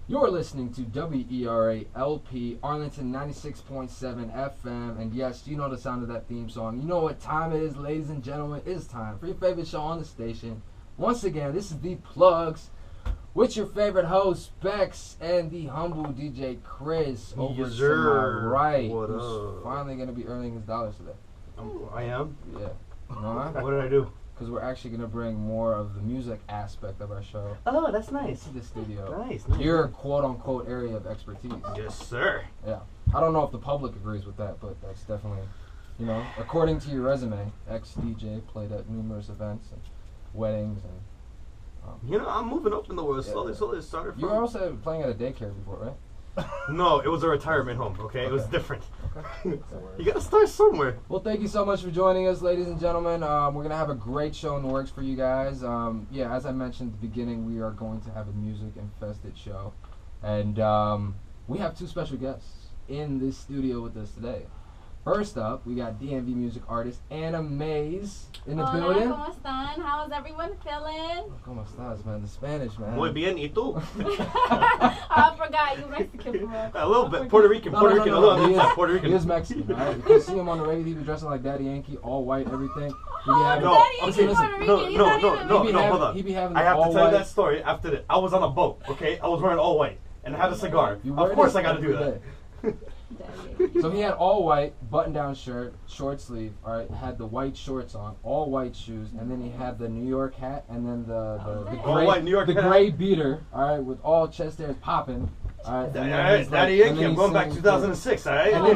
You're listening to WERA LP Arlington 96.7 FM, and yes, you know the sound of that theme song. You know what time it is, ladies and gentlemen. It's time for your favorite show on the station. Once again, this is The Plugs with your favorite host, Bex, and the humble DJ Chris over to my right, who's finally going to be earning his dollars today. I am? Yeah. You know why? What did I do? Because we're actually going to bring more of the music aspect of our show. Oh, that's nice. To the studio. Nice. Your quote-unquote area of expertise. Yes, sir. Yeah. I don't know if the public agrees with that, but that's definitely, you know, according to your resume, ex-DJ, played at numerous events and weddings and... you know, I'm moving up in the world slowly. It started from... You were also playing at a daycare before, right? No, it was a retirement home, okay? It was different. Okay. You gotta start somewhere. Well, thank you so much for joining us, ladies and gentlemen. We're going to have a great show in the works for you guys. Yeah, as I mentioned at the beginning, we are going to have a music-infested show. And we have two special guests in this studio with us today. First up, we got DMV music artist Anna Mays in the building. ¿Cómo están? How is everyone feeling? ¿Cómo estás, man? The Spanish, man. Muy bien, ¿y tú? I forgot you Mexican, bro. A little bit. Puerto Rican, Puerto Rican. Puerto Rican. He is Mexican, all right? You can see him on the radio. He be dressing like Daddy Yankee, all white, everything. No, hold on. He be having I have to tell white. you that story after that. I was on a boat, okay? I was wearing all white and I had a cigar. Of course I gotta do that. So he had all white, button-down shirt, short sleeve, all right, had the white shorts on, all white shoes, and then he had the New York hat, and then the gray beater, all right, with all chest hairs popping. All right, Daddy Yankee, I'm going back 2006, all right? And then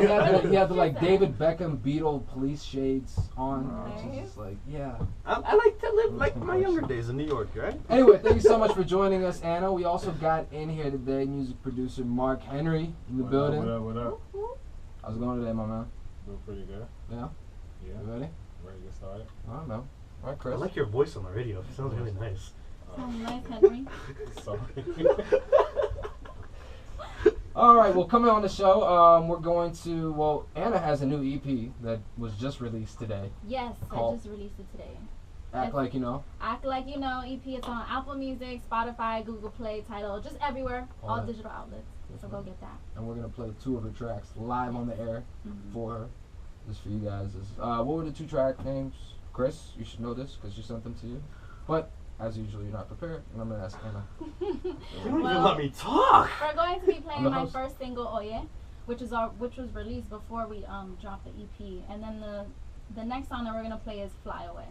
he had the like David Beckham Beatle police shades on, which is just like, yeah. I like to live like my younger days in New York, right? Anyway, thank you so much for joining us, Anna. We also got in here today music producer Mark Henry in the building. What up? How's it going today, my man? Doing pretty good. Yeah? Yeah. You ready? Ready to get started? I don't know. All right, Chris. I like your voice on the radio. It sounds really nice. Sounds nice, Henry. Sorry. All right, well, coming on the show, we're going to, well, Anna has a new EP that was just released today. Yes, I just released it today. Act Like You Know. Act Like You Know EP. It's on Apple Music, Spotify, Google Play, Tidal, just everywhere. All digital outlets. So go get that. And we're going to play two of her tracks live on the air for her. Just for you guys. What were the two track names? Chris, you should know this because she sent them to you. But, as usual, you're not prepared. And I'm going to ask Anna. You don't even let me talk. We're going to be playing my first single, Oye, which was released before we dropped the EP. And then the next song that we're going to play is Fly Away.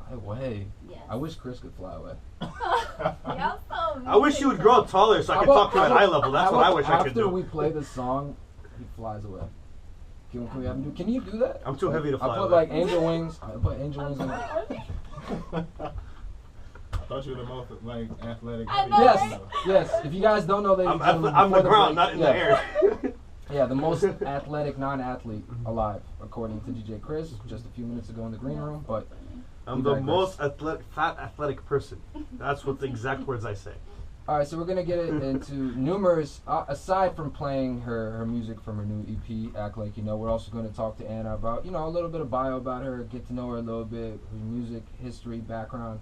Away. Yes. I wish Chris could fly away. I wish you would grow taller so I could talk to you at eye level. That's what I wish I could do. After we play the song, he flies away. Can we have him do? Can you do that? I'm too heavy to fly away. I put like angel wings. I put angel wings in it. I thought you were the most like athletic. Yes. If you guys don't know, I'm the ground, not in the air. Yeah, the most athletic non-athlete alive, according to DJ Chris, just a few minutes ago in the green room. But I'm the most fat athletic person. That's what the exact words I say. All right, so we're going to get into numerous, aside from playing her music from her new EP, Act Like You Know, we're also going to talk to Anna about, you know, a little bit of bio about her, get to know her a little bit, her music, history, background.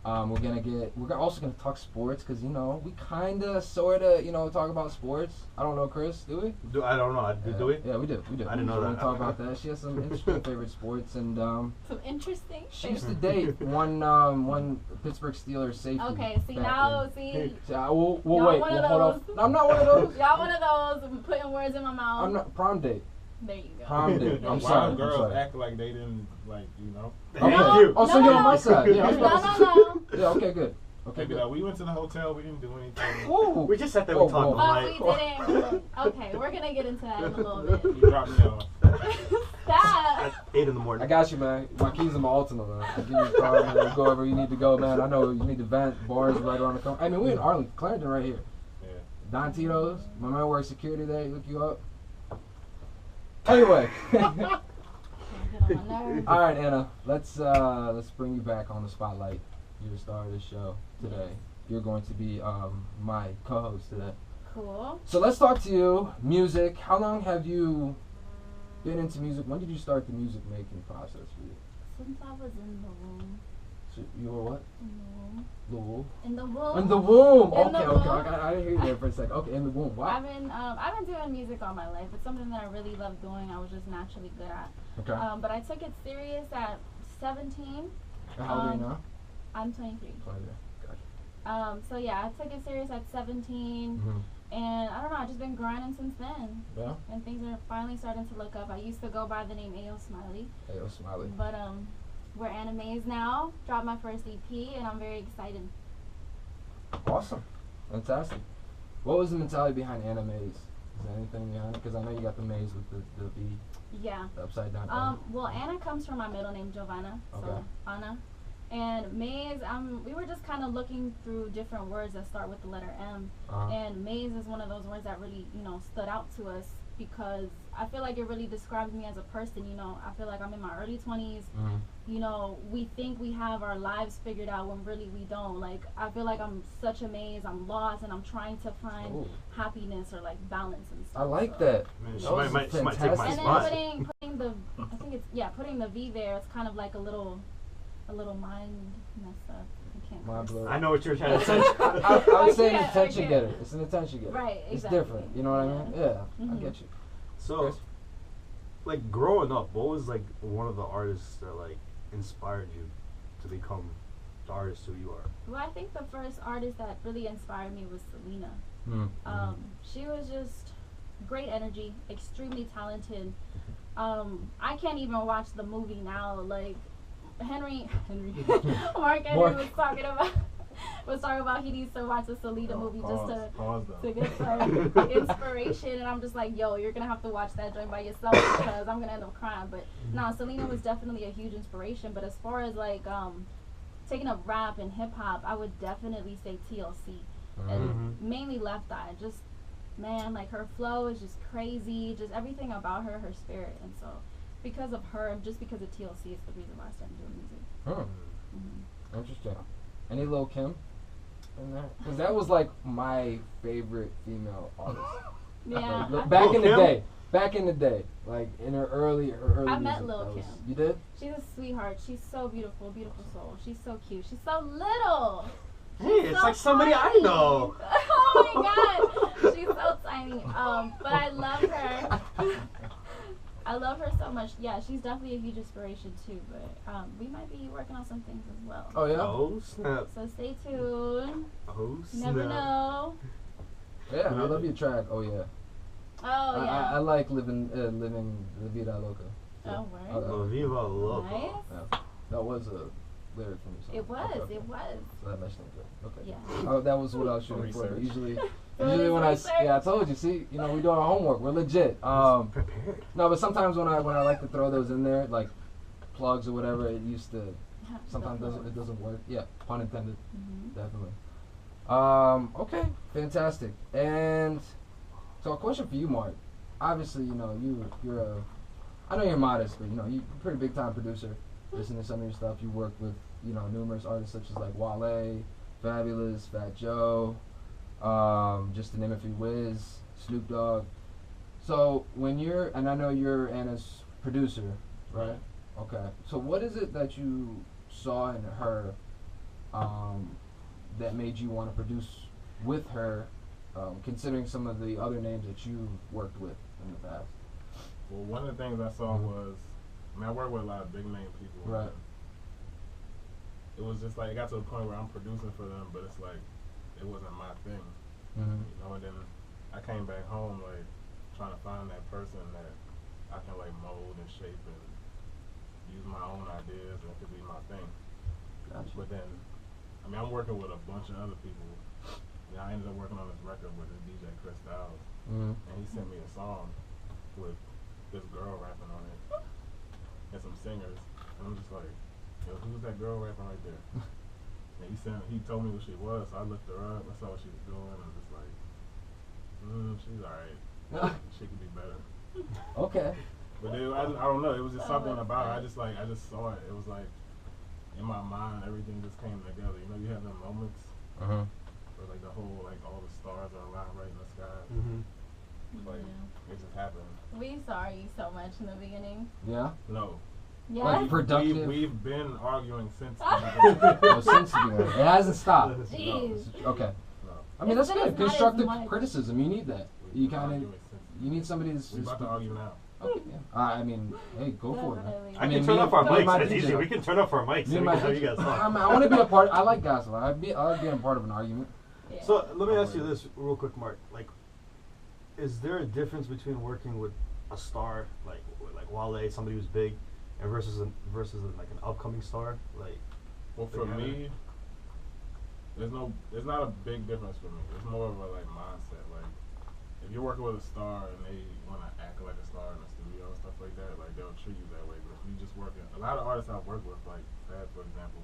We're also gonna talk sports because, you know, we kinda sorta, you know, talk about sports. I don't know, Chris, do we? I don't know. Do we? Yeah, we do. I didn't know that. We're gonna talk about that. She has some interesting favorite sports and some interesting. She used to date one Pittsburgh Steelers safety. Okay, see now, see. We'll wait. Hold on. I'm not one of those. Y'all one of those. I'm putting words in my mouth. I'm not prom date. There you go. Prom date. I'm Why sorry. girls act like they didn't, like, you know? Okay. So you're on my side. Yeah, no. Yeah, okay, good. Okay, good. Like, we went to the hotel, we didn't do anything. Ooh. We just sat there and talked all night. We didn't. Okay, we're going to get into that in a little bit. You dropped me off. Stop. At 8 in the morning. I got you, man. My keys in my Ultima, man. I'll give you a car, man. You go wherever you need to go, man. I know you need to vent. Bars right around the corner. I mean, we're in Arlington, Clarendon right here. Yeah. Don Tito's. My man works security there. He hook you up. Anyway. All right, Anna. Let's bring you back on the spotlight. You're the star of the show today. You're going to be my co-host today. Cool. So let's talk to you. Music. How long have you been into music? When did you start the music making process for you? Since I was in the womb. You were what? The womb. In the womb. In the womb. In the womb. Okay. I didn't hear you there for a second. Okay, in the womb. Wow. I've been doing music all my life. It's something that I really love doing. I was just naturally good at. Okay. But I took it serious at 17. How old are you now? I'm 23. 23. Gotcha. So yeah, I took it serious at 17. And I don't know, I've just been grinding since then. Yeah. And things are finally starting to look up. I used to go by the name Ayo Smiley. Ayo Smiley. But we're animes now. Dropped my first EP, and I'm very excited. Awesome. Fantastic. What was the mentality behind animes? Is there anything behind it? Because I know you got the maze with the V. Yeah. The upside down. Well, Anna comes from my middle name, Giovanna. Okay. So, Anna. And maze, we were just kind of looking through different words that start with the letter M. And maze is one of those words that really, stood out to us because I feel like it really describes me as a person. I feel like I'm in my early 20s. We think we have our lives figured out when really we don't. Like, I feel like I'm such a maze. I'm lost and I'm trying to find happiness or like balance and stuff. I like that. Man, she might take my and spot. then putting the V there, it's kind of like a little mind mess up. I can't. Mind blow. I know what you're trying to say. I would say an attention getter. It's an attention getter. Right, exactly. It's different. You know what I mean? Yeah, I get you. So, like growing up, what was like one of the artists that like inspired you to become the artist who you are? Well, I think the first artist that really inspired me was Selena. She was just great energy, extremely talented. I can't even watch the movie now. Like Mark Henry was talking about he needs to watch the Selena movie just to get some inspiration, and I'm just like, yo, you're gonna have to watch that joint by yourself because I'm gonna end up crying. But no, Selena was definitely a huge inspiration. But as far as like taking up rap and hip hop, I would definitely say TLC, and mainly Left Eye. Just man, like her flow is just crazy, just everything about her spirit, and so. Because of her, just because of TLC is the reason why I started doing music. Interesting. Any Lil Kim in there? Because that was like my favorite female artist. Yeah. Like, back in the day, like in her early I met Lil Kim. You did? She's a sweetheart. She's so beautiful, beautiful soul. She's so cute. She's so little. Hey, it's so like somebody tiny. I know. Oh my god, she's so tiny. But I love her. I love her so much. Yeah, she's definitely a huge inspiration too. But we might be working on some things as well. Oh yeah. Oh snap. So stay tuned. Oh snap. You never know. Yeah, I love your track. Oh yeah. Oh yeah. I like living La Vida Loca. Oh word. La Viva Loca. Nice. Yeah. That was a lyric from your song. It was. Okay. It was. So that matched up. Okay. Yeah. Oh, that was what I was shooting for. Research. Usually when I told you, see, we doing our homework. We're legit. Prepared. No, but sometimes when I like to throw those in there, like plugs or whatever, it used to sometimes it doesn't work. Yeah, pun intended. Definitely. Okay, fantastic. And so a question for you, Mark. Obviously, you're a I know you're modest, but you're a pretty big time producer. Listen to some of your stuff. You work with numerous artists such as like Wale, Fabolous, Fat Joe, just to name a few, Wiz, Snoop Dogg. So and I know you're Anna's producer, right? Okay. So what is it that you saw in her that made you want to produce with her, considering some of the other names that you've worked with in the past? Well, one of the things I saw was, I work with a lot of big name people. Right. It was just like, it got to a point where I'm producing for them, but it's like, it wasn't my thing. And then I came back home, like, trying to find that person that I can, like, mold and shape and use my own ideas and it could be my thing. Gotcha. But then, I'm working with a bunch of other people. I ended up working on this record with this DJ Chris Styles. And he sent me a song with this girl rapping on it and some singers. And I'm just like, yo, who's that girl rapping right there? And he told me who she was, so I looked her up, I saw what she was doing, and I'm just like, she's alright. She could be better. Okay. But I don't know, it was just something about her. I just saw it. It was like, in my mind, everything just came together. You have them moments where like the whole, like all the stars are aligned right in the sky. Like, it just happened. We saw you so much in the beginning. Yeah? No. Yes. Like productive. We've been arguing since. Since the beginning. It hasn't stopped. Jeez. Okay. No. I mean, that's It's good. not as Constructive much. criticism. You need that. You kind of, you need somebody to. We're about to argue now. Okay, yeah. I mean, hey, go for it, man. Definitely. I mean, can turn me off our and my mics. That's DJ. easy. We can turn off our mics Me and and we my can have you guys talk. I want to be a part. I like gossip. I like being part of an argument. Yeah. So let me ask you this real quick, Mark. Like, is there a difference between working with a star like Wale, somebody who's big, and versus like an upcoming star? Like, Well, for me, there's not a big difference for me. It's more of a like mindset. Like, if you're working with a star and they want to act like a star in the studio and stuff like that, like they'll treat you that way. But if you just working, a lot of artists I've worked with, like Fab, for example,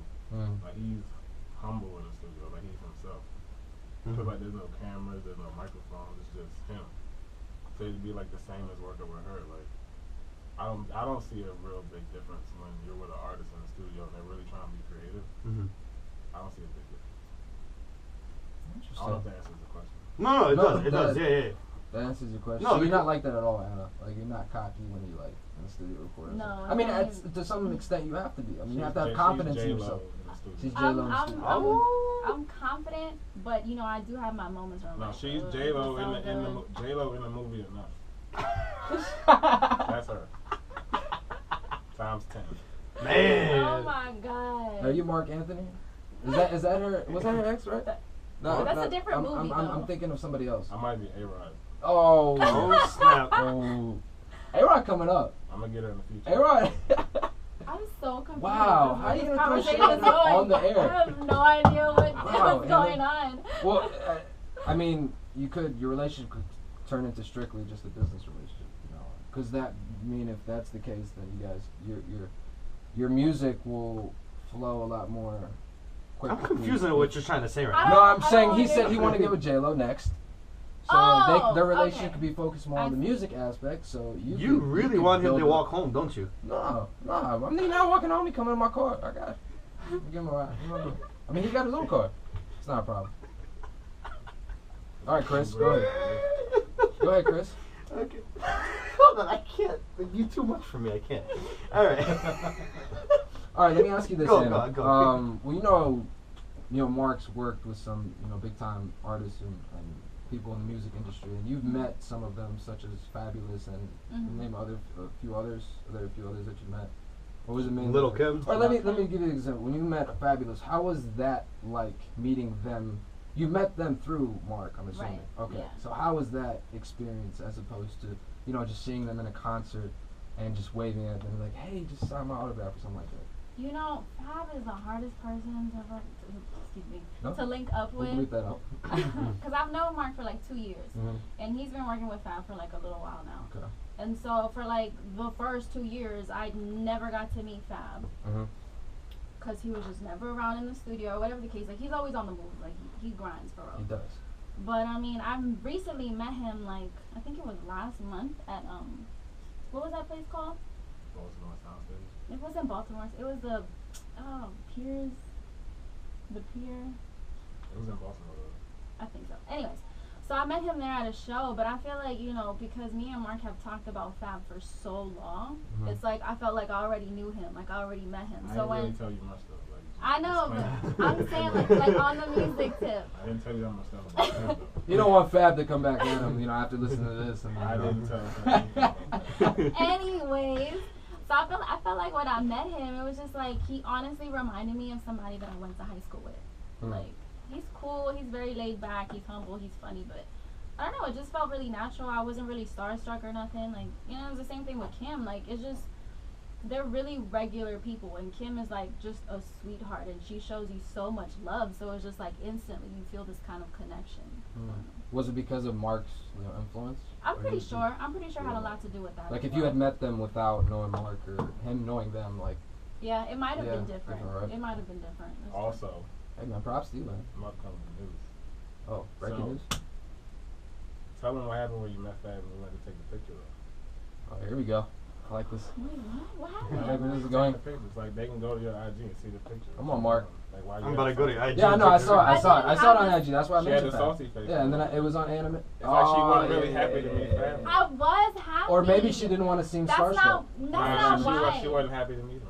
like he's humble in the studio, like he's himself. Because like there's no cameras, there's no microphones, it's just him. So it'd be like the same as working with her. Like I don't see a real big difference when you're with an artist in the studio and they're really trying to be creative. I don't see a big difference. I don't know if that answers the question. No, it does. It does. Yeah. That answers your question. No, So you're not like that at all, Anna. Like you're not cocky when you like in the studio recording. No, I mean, I to some extent, you have to be. I mean, you have to have She's confidence in J-Lo yourself. in the studio. She's J-Lo in the studio. I'm confident, but you know I do have my moments where I'm No, like, she's "Ugh, J-Lo this in the sound J-Lo in the movie enough. That's her. Times 10. good." Man. Oh my god. Are you Mark Anthony? Is that her? Was that her ex, right? No, that's a different movie, I'm though. thinking of somebody else. I might be A-Rod. Oh, Oh snap. oh. A-Rod coming up. I'm gonna get her in the future. A-Rod. I'm so confused. Wow, how This you gonna throw shade conversation is going. on the air? I have no idea Wow, what's going on. Well, I mean, your relationship could turn into strictly just a business relationship, you know? Because if that's the case, then you guys, your music will flow a lot more quickly. I'm confused on what you're trying to say right I now. No, I'm I saying don't he wanna said get- he wanted to get with J-Lo next. So Oh, their relationship okay. could be focused more on the music aspect. So You really want him to walk home, don't you? No. I'm not walking home. He coming in my car. I got it. Give him a ride. I mean, he got his own car. It's not a problem. All right, Chris. Go ahead. Go ahead, Chris. Okay. Hold on, I can't. You too much for me. I can't. All right. All right, let me ask you this, Go, Anna. go. Well, you know, Mark's worked with some, big time artists and people in the music industry, and you've met some of them, such as Fabolous and name a few others. Are there a few others that you met? What was it mainly? Little Kim. Or let me give you an example. When you met Fabolous, how was that like meeting them? You met them through Mark, I'm assuming. Right, Okay. yeah. So how was that experience as opposed to just seeing them in a concert and just waving at them like, hey, just sign my autograph or something like that? You know, Fab is the hardest person No? to link up We'll with. bleep that out. Because I've known Mark for like 2 years. Mhm. And he's been working with Fab for like a little while now. Okay. And so for like the first 2 years, I never got to meet Fab. Mhm. Because he was just never around in the studio or whatever the case. Like, he's always on the move. Like, he grinds for real. He does. But, I mean, I recently met him, like, I think it was last month at, what was that place called? Baltimore Soundstage. It wasn't Baltimore. It was the, Piers. The Pier. It was in Baltimore though. I think so. Anyways, so I met him there at a show, but I feel like, because me and Mark have talked about Fab for so long, it's like I felt like I already knew him, like I already met him. I So didn't when really tell you much though. Like, I know, explain. but I'm saying like on the music tip. I didn't tell you that much stuff about him though. You don't want Fab to come back at him, after listening to this. And, I didn't tell him. Anyways, so I felt like when I met him, it was just like he honestly reminded me of somebody that I went to high school with. Like, he's cool, he's very laid back, he's humble, he's funny, but I don't know, it just felt really natural. I wasn't really starstruck or nothing. Like, it was the same thing with Kim. Like, it's just, they're really regular people, and Kim is like just a sweetheart, and she shows you so much love, so it's just like instantly you feel this kind of connection. Was it because of Mark's influence? I'm pretty sure it had a lot to do with that. Like as if you well. had met them without knowing Mark or him knowing them, like, Yeah, it might have Yeah, been different. different, right? It might have been different. That's Also, hey man, props to you, man. I'm about to come with the news. Oh, breaking So- news. Tell them what happened when you met Fab and we went to take the picture though. Oh, here we go. I like this. Wait, what? What I happened? like where this is going. The pictures, like they can go to your IG and see the picture. Come on, Mark. Like, why I'm about to go to IG. Yeah, I know. I saw it. I saw it on I IG. That's why I She had mentioned the that. salty face. Yeah, and then it was on anime. It's like she wasn't really yeah, happy to meet yeah, family. I was happy. Or maybe she didn't want to seem That's starstruck. not. That's not why. She wasn't happy to meet him.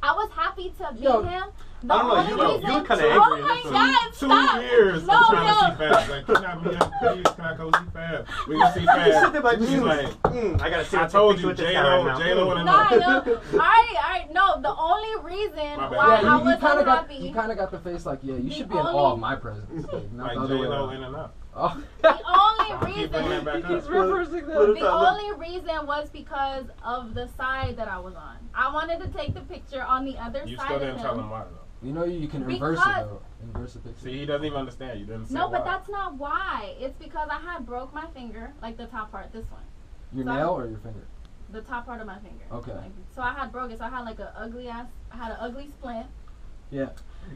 I was happy to meet Yo, him. The I don't know, only you reason. look kinda angry Oh in my this one. God! 2 Stop. years No, I'm trying to no. see Fab. Like, can I be up, please? Can I go see Fab? We can see You sit there Fab. like, She's like, I gotta see I what told picture you, with this guy right now. J-Lo wanna No, I know. Alright. No, the only reason My bad. why Yeah, I was kind of unhappy. you kind of got the face like, yeah, you The should be in only- awe of my presence. Not like the other way J-Lo around. in enough. Oh. The only Keep bringing that reason. back up. reversing The only reason was because of the side that I was on. I wanted to take the picture on the other You side still of didn't tell him him. why, though. You know you can reverse Because- it though. Reverse the picture. See, he doesn't even understand. You didn't say No, why. but that's not why. It's because I had broke my finger, like the top part, this one. Your so nail or your finger? The top part of my finger. Okay. Like, so I had broke it. So I had like I had an ugly splint. Yeah.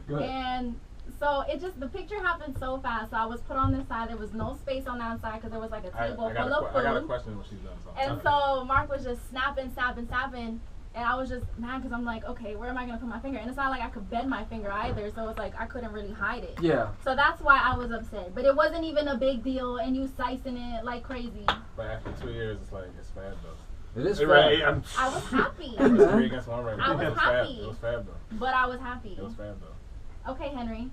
Go ahead. And so the picture happened so fast. So I was put on this side. There was no space on that side because there was like a table I got full of I got a food. question when she's done. So And so Mark was just snapping. And I was just mad because I'm like, okay, where am I going to put my finger? And it's not like I could bend my finger either. So it's like I couldn't really hide it. Yeah. So that's why I was upset. But it wasn't even a big deal. And you slicing it like crazy. But after 2 years, it's like, it's Fab, though. It is Hey, fair. right, I was happy. It's 3 against 1 right now. I was It was happy. Fab. It was Fab, though. But I was happy. It was Fab, though. Okay, Henry.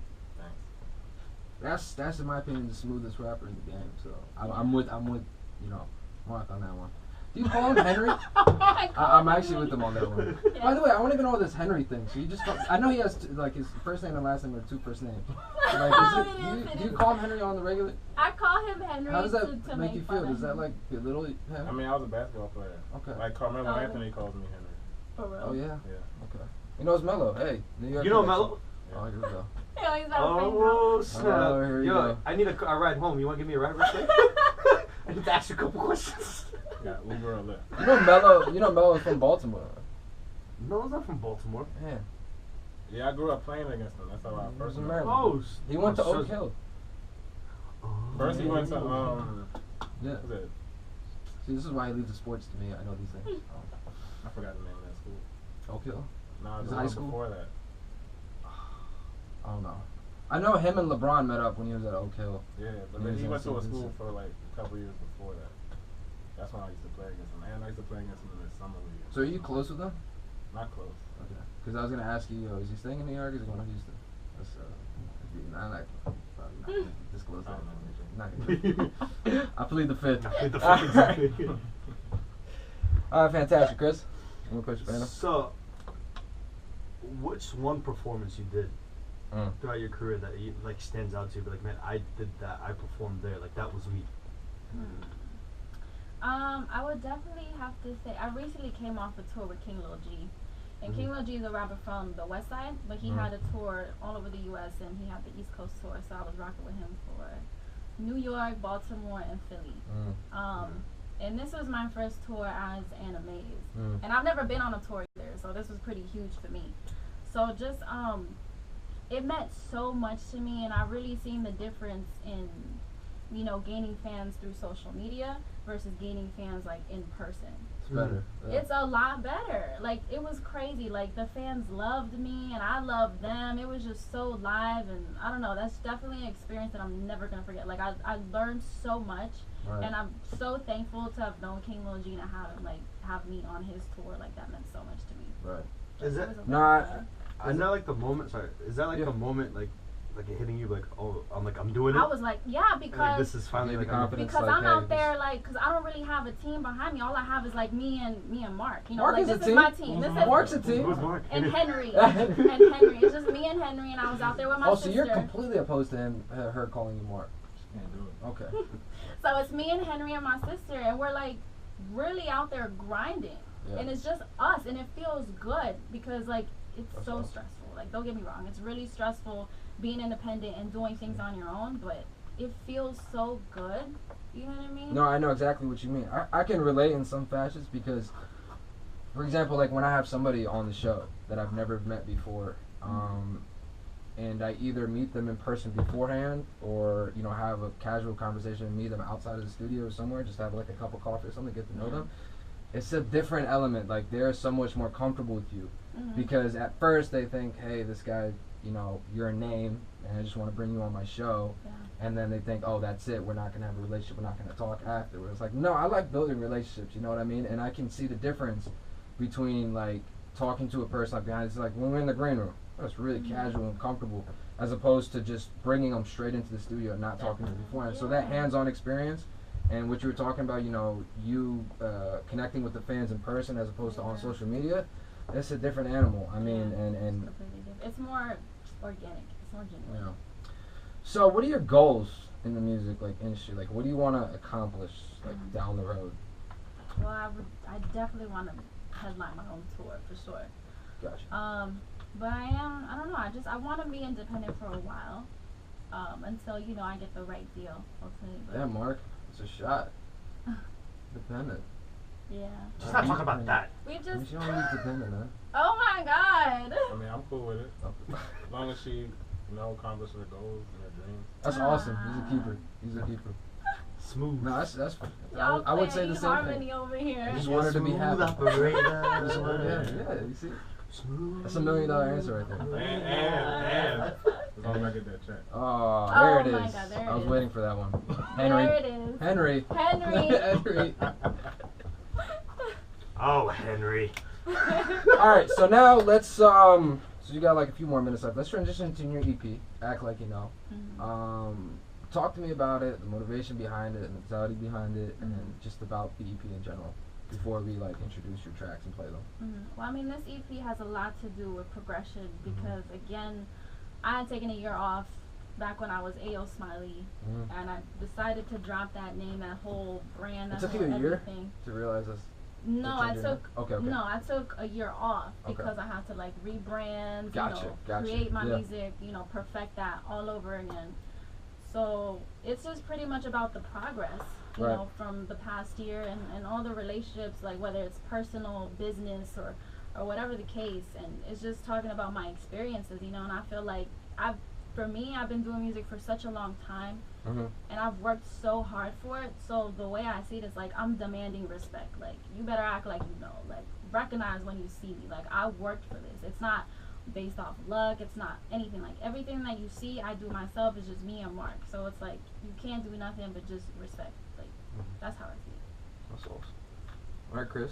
Thanks. That's in my opinion the smoothest rapper in the game. So I'm with Mark on that one. Do you call him Henry? I'm actually with him on that one. Yeah. By the way, I want to know this Henry thing. So you just I know he has like his first name and last name are 2 first names. Like, do you call him Henry on the regular? I call him Henry. How does that to make you fun feel? of Does that him. like belittle him? I mean, I was a basketball player. Okay. Like Carmelo Oh. Anthony calls me Henry. For real? Oh yeah. Yeah. Okay. You know it's Mello. Hey, New York. You know connection. Mello? Oh, here we go. Yeah, he's not Oh, Oh, snap. here we Yo, go. I need a ride home. You want to give me a ride real quick? I need to ask you a couple questions. Yeah, Uber or Lyft. You know Mello is from Baltimore. No, it's not from Baltimore. Yeah. Yeah, I grew up playing against him. That's how I He first was in met him. Maryland. He went to so- Oak Hill. First he went to, Yeah. what was it? See, this is why he leaves the sports to me. I know these things. I forgot the name of that school. Oak Hill? No, it Was was it high school? before that. I don't know. I know him and LeBron met up when he was at Oak Hill. Yeah, but He then was he in went to a Stevenson. school for like a couple years before that. That's when I used to play against him. And I used to play against him in the summer league. So are you close with him? Not close. Okay. Because I was gonna ask you, is he staying in New York? Or is he going to Houston? That's I'm not probably not disclose that. Not gonna. I plead the fifth. With the fuck exactly. All right, fantastic, Chris. You want to push your banner? So, which one performance you did throughout your career that you, like stands out to you? Be like, man, I did that. I performed there. Like that was me. I would definitely have to say I recently came off a tour with King Lil G. And King Lil G is a rapper from the West Side, but he had a tour all over the U.S. and he had the East Coast tour, so I was rocking with him for New York, Baltimore, and Philly. And this was my first tour as Anna Mays. And I've never been on a tour either, so this was pretty huge for me. So just, it meant so much to me, and I really seen the difference in, you know, gaining fans through social media versus gaining fans like in person. It's better. Yeah. It's a lot better. Like, it was crazy. Like, the fans loved me and I loved them. It was just so live, and I don't know, that's definitely an experience that I'm never gonna forget. Like, I learned so much. Right. And I'm so thankful to have known King Lil G and have me on his tour. Like, that meant so much to me. Right. Is It that? was a No, lot of fun. Is that like the moment? Sorry, is that like Yeah. the moment like it hitting you like, oh, I'm doing it. I was like, yeah, like, because this is finally Yeah, like the confidence. because like, I'm hey, out there, like, because I don't really have a team behind me. All I have is like me and Mark. You know, Mark like, is a this is team. my team. This is Mark's a team. Who's Mark? and Henry and Henry. It's just me and Henry, and I was out there with my Oh, sister. so you're completely opposed to him, her calling you Mark. Can't do it. Okay. So it's me and Henry and my sister, and we're like really out there grinding, Yeah. and it's just us, and it feels good because like it's That's so awesome. stressful. Like, don't get me wrong, it's really stressful being independent and doing things on your own, but it feels so good. You know what I mean? No, I know exactly what you mean. I can relate in some fashions because, for example, like when I have somebody on the show that I've never met before, and I either meet them in person beforehand or, you know, have a casual conversation and meet them outside of the studio or somewhere, just have like a cup of coffee or something, get to know them. it's a different element. Like they're so much more comfortable with you because at first they think, hey, this guy, you know, you're a name, and I just want to bring you on my show. Yeah. And then they think, oh, that's it. We're not gonna have a relationship. We're not gonna talk afterwards. Like, no, I like building relationships. You know what I mean? And I can see the difference between like talking to a person like behind. It's like when we're in the green room, it's really casual and comfortable, as opposed to just bringing them straight into the studio and not talking to them beforehand. So that hands-on experience, and what you were talking about, you know, you connecting with the fans in person as opposed to on social media, it's a different animal. I mean, and it's more organic. It's more genuine. Yeah. So, what are your goals in the music like industry? Like, what do you want to accomplish like down the road? Well, I definitely want to headline my own tour for sure. Gotcha. But I don't know. I want to be independent for a while, until you know I get the right deal. Yeah, Mark, it's a shot. Dependent. Yeah. Let's not talk about that. We just. She don't need dependent, huh? Oh my God. I mean, I'm cool with it. As long as she, you know, accomplishes her goals and her dreams. That's awesome. He's a keeper. Smooth. No, that's. I would say the same harmony thing. over here. I just want her to be happy. Yeah, you see. Smooth. That's $1 million answer right there. And as long as I get that check. Oh, there it is. My God, there I was it waiting for that one. Henry. There it is. Henry. Henry. Oh, Henry. All right, so now let's so you got like a few more minutes left. Let's transition to your EP, Act Like You Know. Talk to me about it, the motivation behind it, the mentality behind it, and just about the EP in general before we like introduce your tracks and play them. Well, I mean, this EP has a lot to do with progression because again, I had taken a year off back when I was A.O. Smiley, and I decided to drop that name, that whole brand. It took you a year to realize this. No, I took No, I took a year off because I had to like rebrand, create my music, perfect that all over again. So it's just pretty much about the progress, you know, from the past year and all the relationships, like whether it's personal, business, or whatever the case. And it's just talking about my experiences, and I feel like I've been doing music for such a long time, and I've worked so hard for it. So the way I see it is like I'm demanding respect. Like, you better act like you know. Like, recognize when you see me. Like, I worked for this. It's not based off luck. It's not anything. Like, everything that you see I do myself is just me and Mark. So it's like you can't do nothing but just respect. Like, that's how I see it. That's awesome. All right, Chris.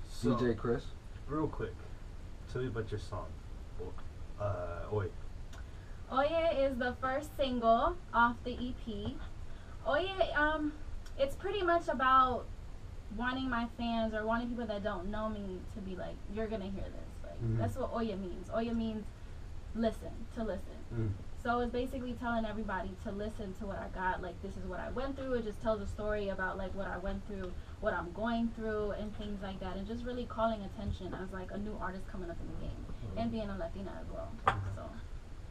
So, DJ Chris. Real quick, tell me about your song. Oye. Oye is the first single off the EP. Oye, it's pretty much about wanting my fans or wanting people that don't know me to be like, you're gonna hear this. Like, that's what Oye means. Oye means listen, to listen. So it's basically telling everybody to listen to what I got. Like, this is what I went through. It just tells a story about like what I went through, what I'm going through, and things like that, and just really calling attention as like a new artist coming up in the game and being a Latina as well. So.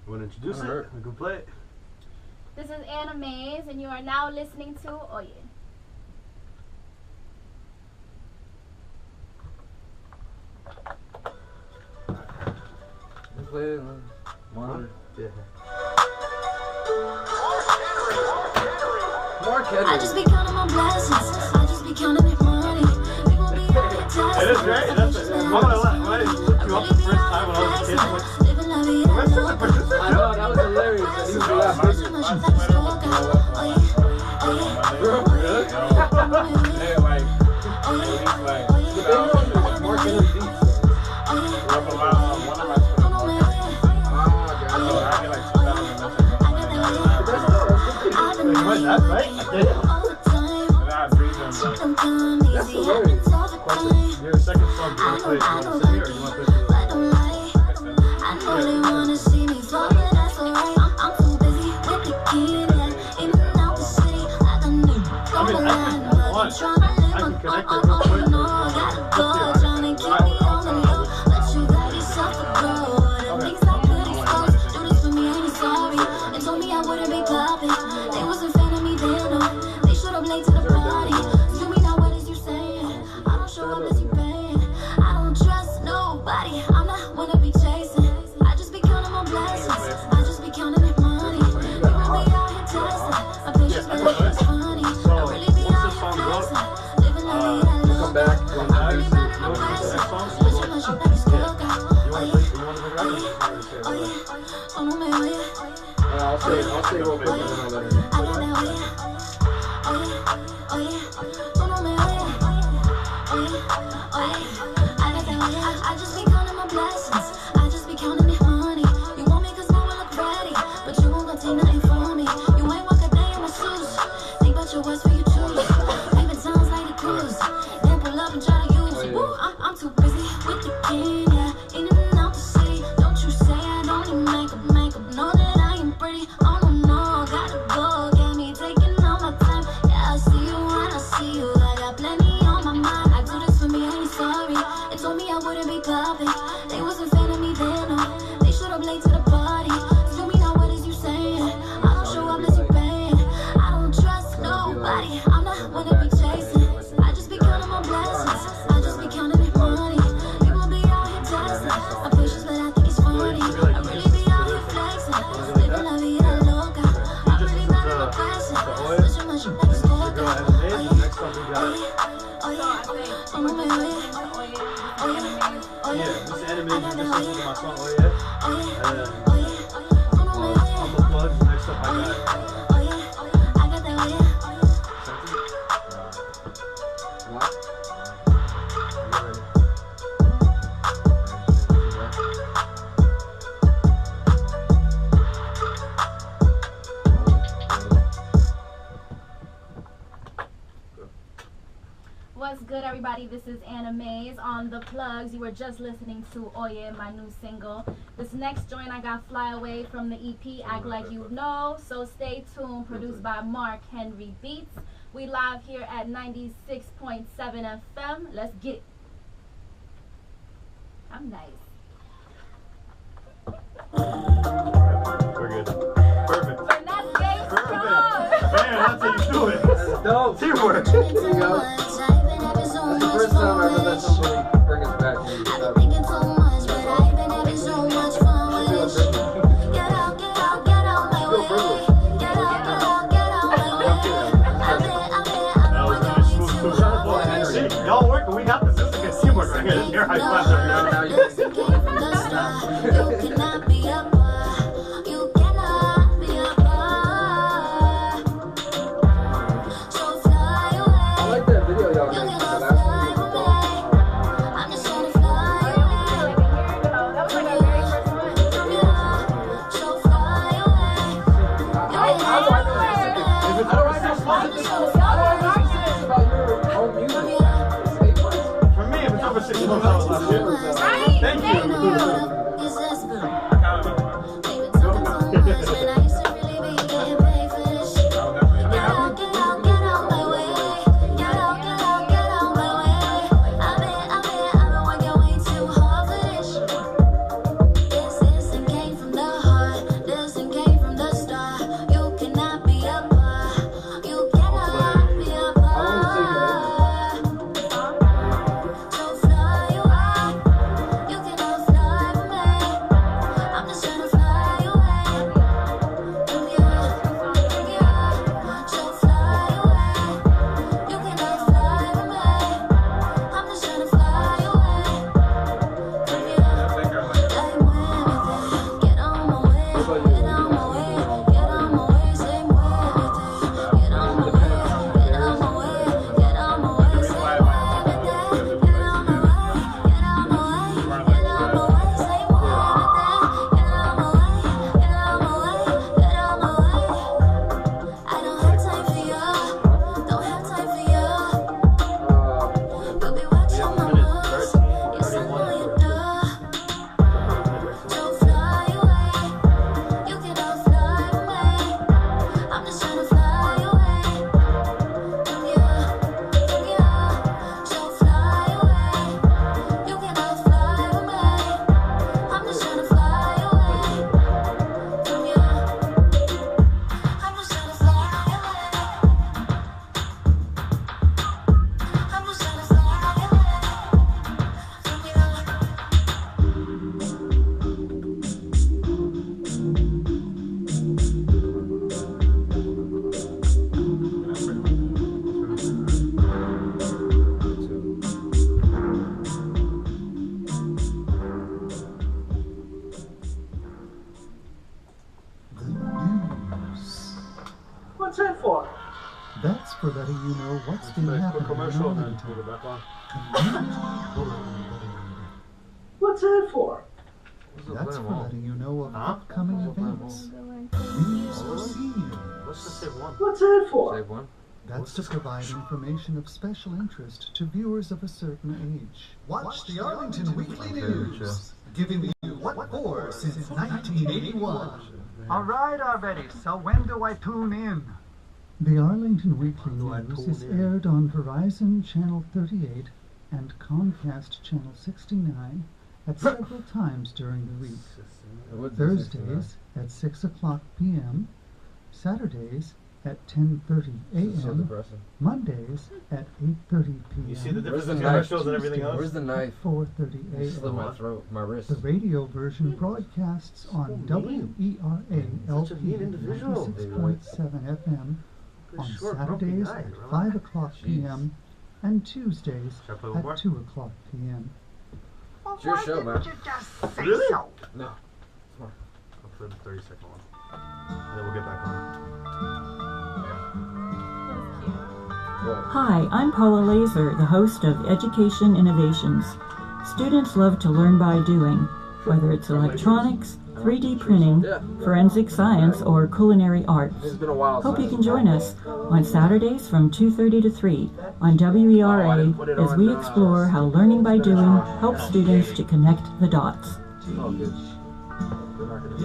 You want to introduce it? We can play it. This is Anna Mays, and you are now listening to Oye. You play it, Monitor. Yeah. Mark Henry. I just be counting my blessings. I just be counting my money. We gon' be out here testing. It is great. That's it. When I looked you up the first time when I was a kid, I know, that was hilarious. And he was laughing. Mark Henry beats. That's right. I did. That's hilarious. Question. Your second song, do you want to play it? Do you want to sing it or do you want to play it? I know they wanna see me fall, but that's alright. I'm too busy with the kid, like in and out the city. Like a new line, but I'm tryna live on. No, I gotta go, tryna keep me on the low. But you got yourself a girl. The things I could expose. Do this for me, ain't you sorry? They told me I wouldn't be popping. They wasn't fan of me then, no. They showed up late to the party. Do me now, what is you saying? I don't show up as you paying. I don't trust nobody. I'm not wanna be chasing. I just be counting my blessings. I just be counting my money. We gon' be out here testing. My patience be like it's funny. I really be out here blessing. Living la vida loca. Come back. I just be counting my blessings. I just be counting this money. You want me cause now I look ready, but you won't go take nothing from me. You ain't walk a day in my shoes. Think about your words for you choose. Even sounds like the cruise. Then pull up and try to use. Woo, I'm too busy with the king, yeah. In and out the city. Don't you say I don't need makeup. Know that I am pretty. Oh no, no, gotta go. Get me taking all my time. Yeah, I see you when I see you. I got plenty on my mind. I do this for me, I ain't sorry. They told me I wouldn't be popping. They wasn't fan of me then, no. They showed up late to the party. Tell me now, what is you saying? I don't show up unless you paying. I don't trust nobody. I'm not one to be chasing. I just be counting my blessings. I just be counting the money. People be out here testing. I push this, but I think it's funny. I really be out here flexing. Living la vida loca. I'm really mad at my passion. Switching my shit like a stalker. Next up we got. Oh yeah, oh my way. Oh yeah, oh yeah. This is animation. This is my song. Oh yeah. Oh yeah, And oh yeah. On my way. on the plugs. Next up I got. Oh yeah, I got that way. What? What's good, everybody? This is Anna Mays on The Plugs. You were just listening to Oye, my new single. This next joint I got Fly Away from the EP Act Like You Know. So stay tuned. Produced by Mark Henry Beats. We live here at 96.7 FM. Let's get it. I'm nice. We're good. Perfect. And that's gay Perfect. strong. Man, that's how you do it. That's dope. Teamwork. There you go. That's the first time I ever let somebody bring us back. Thinking so much, but I've been having so much fun with it. Get out my way. Get out my way. See, y'all work, but we got this. This is good teamwork right here. This is your high class every night. You cannot be a bar. You cannot be a bar. So fly away. I like that video y'all You made. can The all last fly one was dope. away. I'm just trying to fly away. Like a year ago. That was like our very first one. So fly away. How do I know specifics? How do I know specifics? How do I know specifics about your own music? Say what? For me, if it's over 6 months, I was last year. Right? Thank you. Yes, that's good. They've been talking so much, man. I used to really be getting paid for this shit. Get out my way. Get out my way. I've been working way too hard for this shit. This thing came from the heart. This thing came from the start. You cannot be a bar. You cannot be a bar. So fly away. for letting you know what's been Quick happening commercial and then around we'll go back on. What's that for? That's for letting you know of Huh? upcoming events, news or scenes. Let's just save one. What's that for? Save one. That's to provide information of special interest to viewers of a certain age. Watch the Arlington Weekly News, giving you what for since 1981. All right already, so when do I tune in? The Arlington Weekly I News tune is in? aired on Verizon Channel 38 and Comcast Channel 69 at several times during the week. Thursdays at 6 o'clock p.m., Saturdays at 10:30 So a.m., depressing. Mondays at 8:30 p.m., You see the Where's difference the between knife? commercials and everything else? Where's the knife? 4:30 Slit my a.m. throat, my wrist. The radio version broadcasts on So mean. WERA Such a LP mean individual. 96.7 FM on Short, grumpy Saturdays guy, at relax. 5 o'clock p.m. and Tuesdays Should I play one more? at 2 o'clock p.m. Well, It's your why show, didn't man. you just say Really? so? No. I'll play the 30-second one. And then we'll get back on. What? Hi, I'm Paula Laser, the host of Education Innovations. Students love to learn by doing, whether it's electronics, 3D printing, forensic science, or culinary arts. It's been a while. Hope you since- can join us on Saturdays from 2:30 to 3 on WERA as we explore how learning by doing helps students to connect the dots. Oh, good. Good marketing.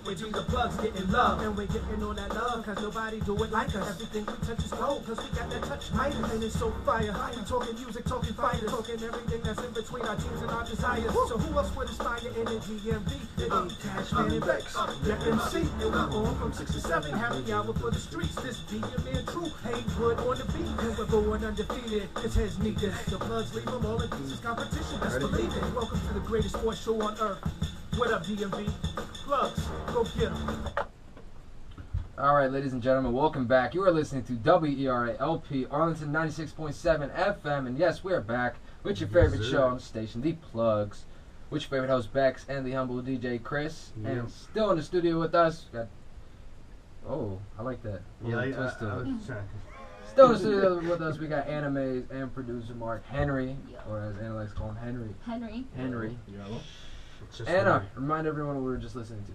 We be the plugs getting love, and we getting on that love, cause nobody do it like us. Everything we touch is gold, cause we got that touch right, and it's so fire. We talking music, talking fighters, talking everything that's in between our dreams and our desires. So who else would inspire in the GMV? It ain't Cash, Man, and Bex, your MC, and we on from 6 to 7, happy hour for the streets. This be your man true, Haywood on the beat, and we're going undefeated. It's heads meet this, the plugs leave them all in pieces, competition, best believe it. Welcome to the greatest sports show on earth. What up, DMV? Plugs, go get 'em. All right, ladies and gentlemen, welcome back. You are listening to WERA LP Arlington 96.7 FM, and yes, we're back with your favorite show on the station, The Plugs, with your favorite host Bex and the humble DJ Chris, and still in the studio with us. Got I like that. Yeah, Little twist to I it. was trying. Still in the studio with us, we got animes and producer Mark Henry, or as Anna likes to call him, Henry. Henry. Yellow. It's just Anna, funny. remind everyone what we were just listening to.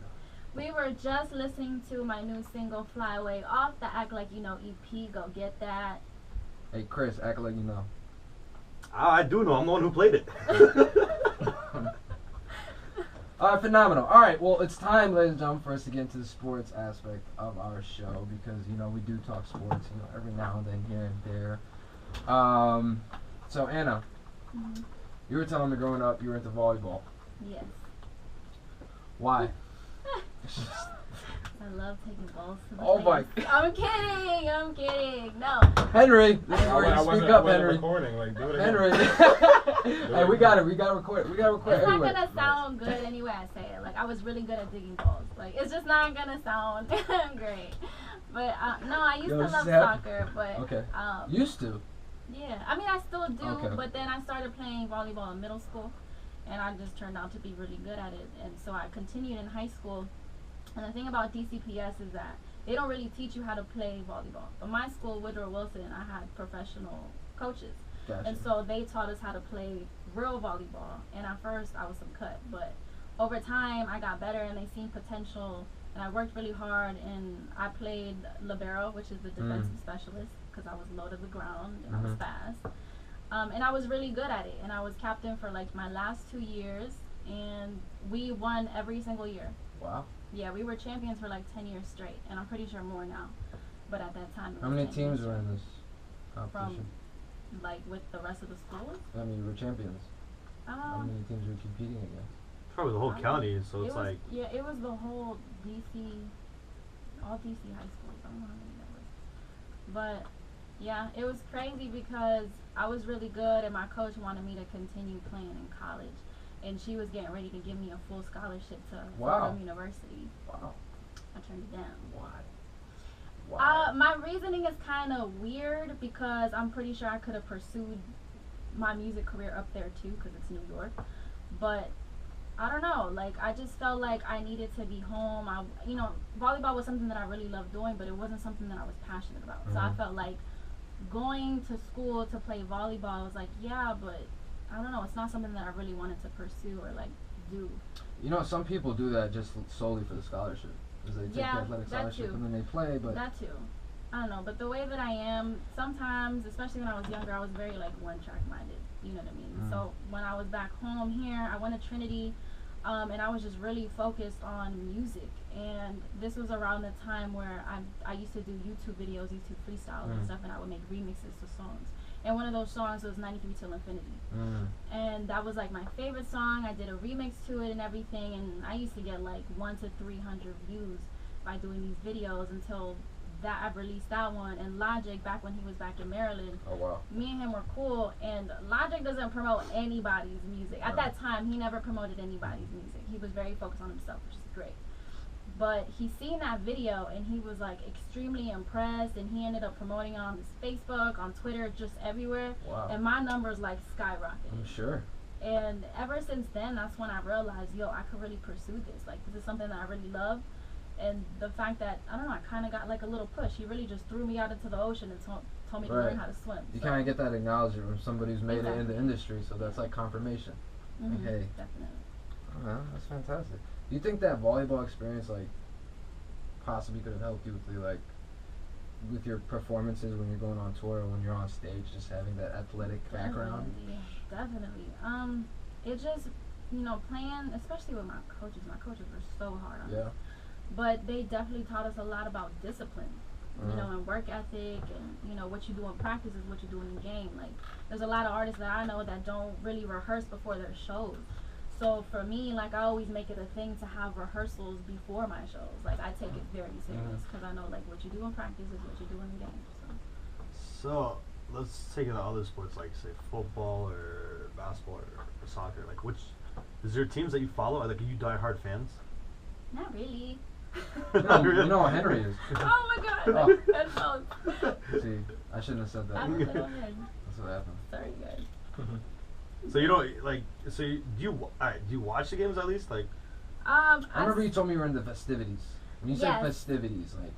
We were just listening to my new single Fly Away off the Act Like You Know EP. Go get that. Hey, Chris, act like you know. I do know. I'm the one who played it. Phenomenal. All right, well, it's time, ladies and gentlemen, for us to get into the sports aspect of our show because, we do talk sports, every now and then, here and there. So, Anna, you were telling me growing up you were into volleyball. Yes. Why? I love taking balls to the Oh, my face. I'm kidding. No. Henry, this is I where you wasn't, speak I up, wasn't Henry. recording. Like, do it again. Henry. Hey, we got to record it. It's not everywhere. gonna sound good anyway I say it. Like, I was really good at digging balls. Like, it's just not gonna sound great. But, no, I used to this love is happening. soccer, but, Okay. Used to. yeah. I mean, I still do, Okay. but then I started playing volleyball in middle school, and I just turned out to be really good at it. And so I continued in high school. And the thing about DCPS is that they don't really teach you how to play volleyball. But my school, Woodrow Wilson, I had professional coaches. Gotcha. And so they taught us how to play real volleyball. And at first, I was some cut. But over time, I got better, and they seen potential. And I worked really hard, and I played libero, which is the defensive specialist, because I was low to the ground, and I was fast. And I was really good at it. And I was captain for, like, my last 2 years. And we won every single year. Wow. Yeah, we were champions for like 10 years straight, and I'm pretty sure more now. But at that time, it How was many 10 teams years were in straight. this competition? From, like, with the rest of the schools? I mean, you were champions. How many teams were you competing against? Probably the whole county, so it's was, like. Yeah, it was the whole DC, all DC high schools. I don't know how many that was. But, yeah, it was crazy because I was really good, and my coach wanted me to continue playing in college. And she was getting ready to give me a full scholarship to Fordham University. Wow. I turned it down. Why? My reasoning is kind of weird because I'm pretty sure I could have pursued my music career up there too because it's New York. But I don't know. Like, I just felt like I needed to be home. Volleyball was something that I really loved doing, but it wasn't something that I was passionate about. So I felt like going to school to play volleyball was like, yeah, but I don't know. It's not something that I really wanted to pursue or like do. You know, some people do that just solely for the scholarship. Because they take the athletic scholarship and then they play, but... That too. I don't know, but the way that I am, sometimes, especially when I was younger, I was very, like, one-track minded. You know what I mean? So when I was back home here, I went to Trinity, and I was just really focused on music. And this was around the time where I used to do YouTube videos, YouTube freestyles and stuff, and I would make remixes to songs. And one of those songs was 93 Till Infinity. And that was, like, my favorite song. I did a remix to it and everything, and I used to get, like, 100 to 300 views by doing these videos until... that I released that one. And Logic, back when he was back in Maryland, me and him were cool, and Logic doesn't promote anybody's music. At that time, he never promoted anybody's music. He was very focused on himself, which is great. But he seen that video and he was like extremely impressed, and he ended up promoting it on his Facebook, on Twitter, just everywhere. And my numbers like skyrocketed. I'm sure. And ever since then, that's when I realized, yo, I could really pursue this. Like, this is something that I really love. And the fact that, I don't know, I kind of got like a little push. He really just threw me out into the ocean and told me to learn how to swim. You kind of get that acknowledgement from somebody who's made it in the industry, so that's like confirmation. Like, hey. Definitely. Oh, that's fantastic. Do you think that volleyball experience, like, possibly could have helped you with your performances when you're going on tour or when you're on stage, just having that athletic background? Definitely. It just, playing, especially with my coaches were so hard on us. But they definitely taught us a lot about discipline, and work ethic, and, what you do in practice is what you do in the game. Like, there's a lot of artists that I know that don't really rehearse before their shows. So for me, like, I always make it a thing to have rehearsals before my shows. Like, I take it very serious because I know, like, what you do in practice is what you do in the game. So let's take it to other sports, like, say, football or basketball or soccer. Like, is there teams that you follow? Like, are you diehard fans? Not really. You know what Henry is. Oh my god, headphones. See, I shouldn't have said that. I'm a little head. That's what happened. Sorry, guys. So you don't like? So do you watch the games at least? Like, I remember you told me you were in the festivities. When you said festivities, like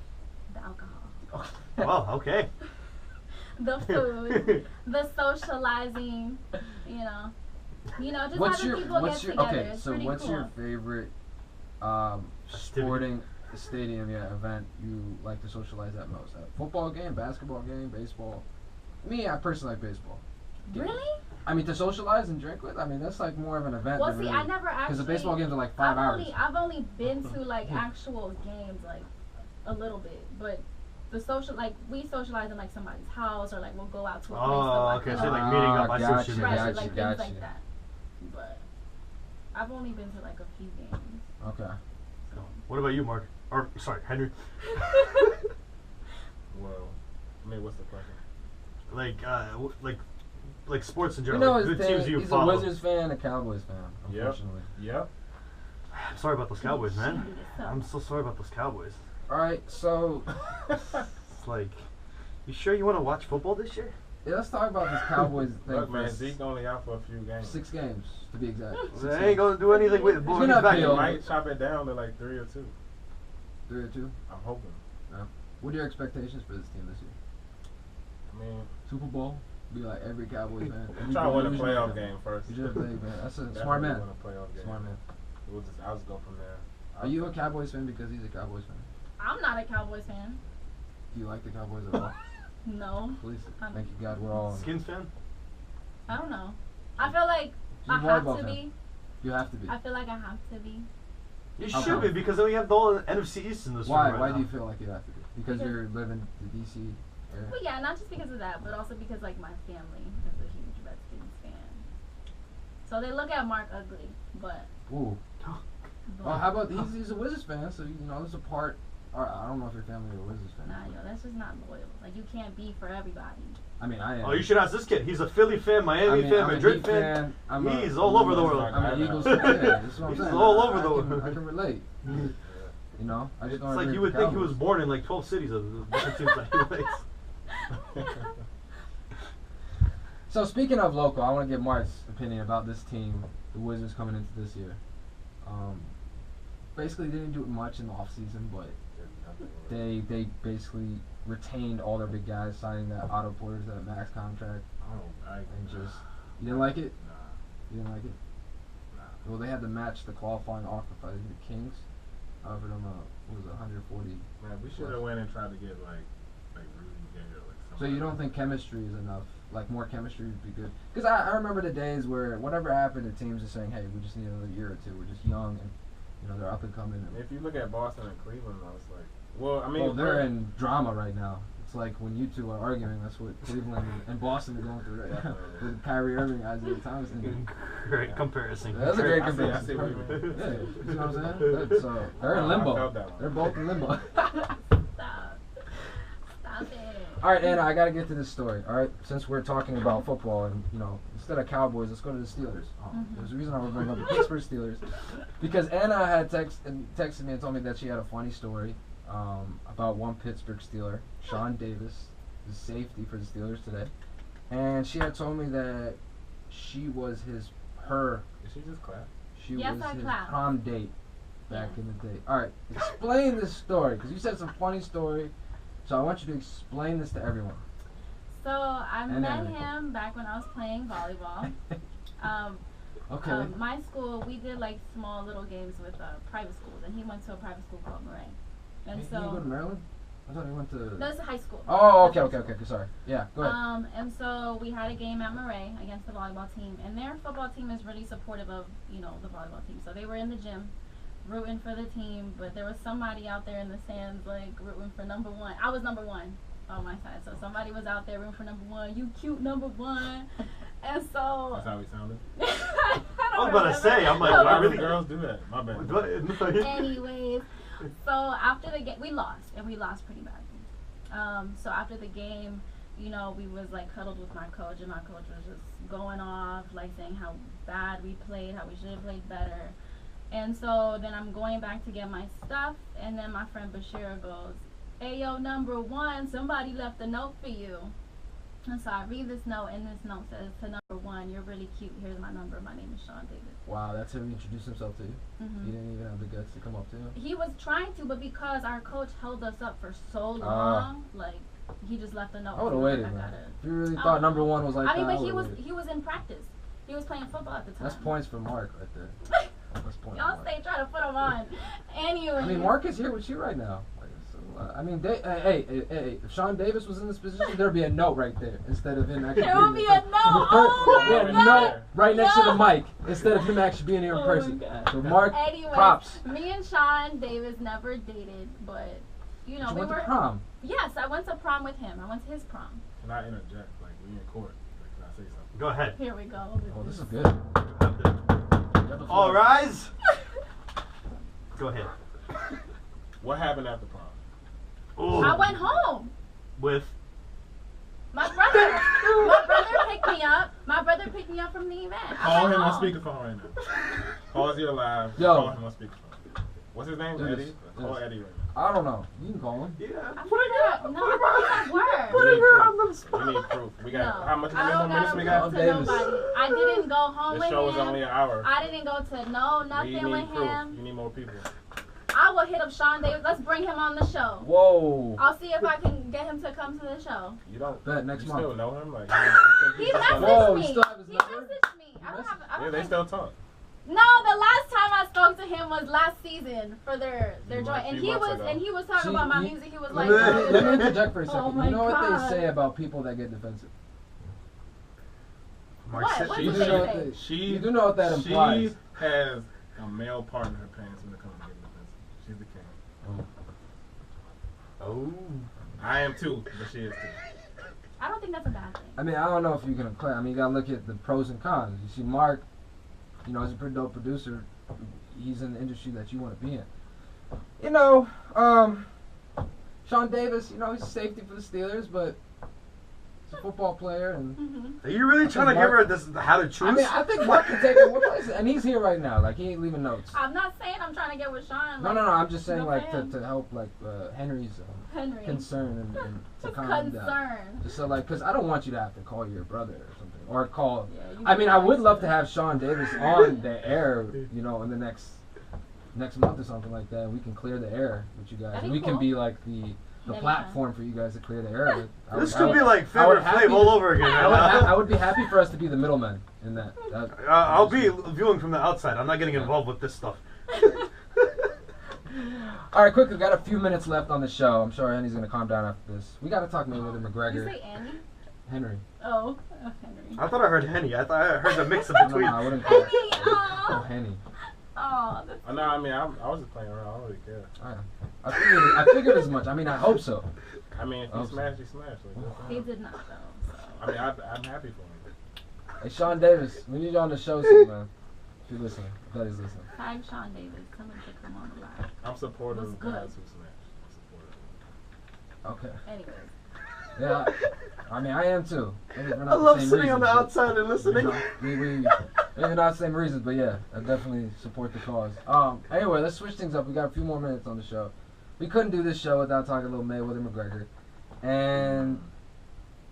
the alcohol. Well, okay. The food, the socializing, just having people get together. Okay, it's so what's cool. your favorite sporting stadium event you like to socialize at most? A football game, basketball game, baseball? Me, I personally like baseball. Really? I mean, to socialize and drink with, I mean, that's like more of an event. Well, see, I never actually... Because the baseball games are like 5 hours. I've only been to, like, actual games, like, a little bit. But the we socialize in, like, somebody's house, or, like, we'll go out to a place. Oh, okay, so, like, meeting up. I see what you mean. Right, like, things like that. But I've only been to, like, a few games. Okay. So. What about you, Mark? Or, sorry, Henry? Well, I mean, what's the question? Like sports in general. Good teams you follow. He's a Wizards fan, a Cowboys fan, unfortunately. Yep. I'm sorry about those Cowboys, man. I'm so sorry about those Cowboys. Alright, so... It's like, you sure you want to watch football this year? Yeah, let's talk about this Cowboys thing. Look, man, Zeke only out for a few games. 6 games, to be exact. They ain't going to do anything with it. He's back. He might chop it down to like 3 or 2. 3 or 2? I'm hoping. Yeah. What are your expectations for this team this year? I mean, Super Bowl? Be like every Cowboys fan. I'm trying to win a playoff game first. You should think, man. That's a smart man. Smart man. I'll just go from there. Are you a Cowboys fan because he's a Cowboys fan? I'm not a Cowboys fan. Do you like the Cowboys at all? No. Please. Thank you, God. We're all... Skins fan? I don't know. I feel like I have to be. You have to be. I feel like I have to be. You should be, because then we have the whole NFC East in this room right now. Why do you feel like you have to be? Because you're living the D.C. area? Well, yeah, not just because of that, but also because, like, my family is a huge Redskins fan. So they look at Mark ugly, but... Ooh. Well, how about... He's a Wizards fan, so, there's a part... I don't know if your family are a Wizards fan. Nah, that's just not loyal. Like, you can't be for everybody. I mean, I am. Oh, you should ask this kid. He's a Philly fan, Miami fan, Madrid fan. He's all over the world. I'm an Eagles fan. That's what I'm saying. He's all over the world. I can relate. I just it's like you would think he was born in like 12 cities of the different teams that he likes. So speaking of local, I want to get Mark's opinion about this team, the Wizards coming into this year. Basically didn't do much in the off season, but they basically retained all their big guys, signing that Otto Porter's that max contract. You didn't like it? Nah. You didn't like it? Nah. Well, they had to match the qualifying offer by the Kings. Offered them what was it, 140. Man, we should have went and tried to get like Rudy Gay or like. So you don't think chemistry is enough? Like more chemistry would be good? Because I remember the days where whatever happened, the teams are saying, hey, we just need another year or two. We're just young and they're up and coming. And if you look at Boston and Cleveland, I was like, well, I mean, they're in drama right now. It's like when you two are arguing, that's what Cleveland and Boston are going through right now. With Kyrie Irving, Isaiah Thomas. Great comparison. That's a great comparison. I see what you mean. Yeah, you know what I'm saying? So they're in limbo. They're both in limbo. Stop it. All right, Anna, I got to get to this story. All right, since we're talking about football and instead of Cowboys, let's go to the Steelers. There's a reason I was bringing up the Pittsburgh Steelers because Anna had texted me and told me that she had a funny story about one Pittsburgh Steeler, Sean Davis, the safety for the Steelers today, and she had told me that she was Did she just clap? She yes, was I his clapped. prom date back in the day. All right, explain this story because you said it's a funny story. So I want you to explain this to everyone. So I met him back when I was playing volleyball. Okay. My school, we did like small little games with private schools, and he went to a private school called Murray. And Did you go to Maryland? I thought he went to. No, it's a high school. Oh, okay. Sorry. Yeah, go ahead. And so we had a game at Murray against the volleyball team, and their football team is really supportive of the volleyball team. So they were in the gym, rooting for the team, but there was somebody out there in the stands like rooting for number one. I was number one on my side, so somebody was out there rooting for number one. You cute number one. And so that's how he sounded. I was about to say, I'm like, why really girls do that? My bad. Anyways, so after the game, we lost pretty badly. So after the game, we was like cuddled with my coach, and my coach was just going off, like saying how bad we played, how we should have played better. And so then I'm going back to get my stuff, and then my friend Bashir goes, "Hey, yo, number one, somebody left a note for you." And so I read this note, and this note says, "To number one, you're really cute. Here's my number. My name is Sean Davis." Wow, that's how he introduced himself to you? Mm-hmm. He didn't even have the guts to come up to you? He was trying to, but because our coach held us up for so long, he just left a note. I would have waited, man. If you really thought number one was like that, but he was in practice. He was playing football at the time. That's points for Mark right there. Y'all stay trying to put him on. Anyway. I mean, Mark is here with you right now. I mean, hey, if Sean Davis was in this position, there'd be a note right there instead of him actually. There would be a note. Oh my God. Note right next to the mic instead of him actually being here in person. So Mark, props. Me and Sean Davis never dated, but we went were. To prom. Yes, I went to prom with him. I went to his prom. Can I interject? Like we in court. Like, can I say something? Go ahead. Here we go. Oh, this is good. All rise. Go ahead. What happened after prom? Ooh. I went home. With? My brother picked me up. My brother picked me up from the event. Call him on speakerphone right now. Pause your live. Yo. Call him on speakerphone. What's his name? Eddie? Call Eddie right now. I don't know. You can call him. Yeah. Put We need proof. We got no, how much minutes we got? Davis. I didn't go home with him. The show was only an hour. I didn't go to nothing with proof. him. You need more people. I will hit up Sean Davis. Let's bring him on the show. Whoa. I'll see if I can get him to come to the show. You don't. Bet next month. Still know him? Like he messaged me. You still have his number? Messaged me. I don't they still talk. No, the last time I spoke to him was last season for their joint, and he was talking about my music. He was like, let me interject for a second. Oh you know God. what they say about people that get defensive? What? You do know what that implies. She has a male part in her pants when it comes to getting defensive. She's the king. Oh. I am too, but she is too. I don't think that's a bad thing. I mean, I don't know if you can apply. I mean, you gotta look at the pros and cons. You see, Mark, he's a pretty dope producer. He's in the industry that you want to be in. Sean Davis, he's safety for the Steelers, but he's a football player. And Are you really trying to give her this how to choose? I mean, I think Mark can take it one place, and he's here right now. Like, he ain't leaving notes. I'm not saying I'm trying to get with Sean. No. I'm just saying, to help, Henry's concern and to calm down. Just so, because I don't want you to have to call your brother or something, or call. I mean, I would love to have Sean Davis on the air, in the next next month or something like that. We can clear the air with you guys. That'd be We cool. can be like the platform for you guys to clear the air with. This could be like Favorite Flav all over again. I would be happy for us to be the middlemen in that. I'll be viewing from the outside. I'm not getting involved with this stuff. All right, quickly, we got a few minutes left on the show. I'm sure Henry's going to calm down after this. We got to talk Mayweather McGregor. Did you say Annie? Henry. Oh, Henry. I thought I heard Henny. I thought I heard the mix of between. No, I wouldn't call it. Oh, Henny. Oh, no, I mean, I was just playing around. I don't really care. I figured as much. I mean, I hope so. I mean, if he smashed, he smashed. Like, he did not, though. So. I mean, I'm happy for him. Hey, Sean Davis, we need you on the show soon, man. If you're listening. I bet he's listening. Tag Sean Davis. Tell him to come on the live. I'm supportive of good? guys who smash. I'm supportive. Okay. Anyways. Yeah, I mean, I am too. Maybe I love sitting on the outside and listening. Maybe not the same reasons, but yeah, I definitely support the cause. Anyway, let's switch things up. We got a few more minutes on the show. We couldn't do this show without talking a little Mayweather McGregor. And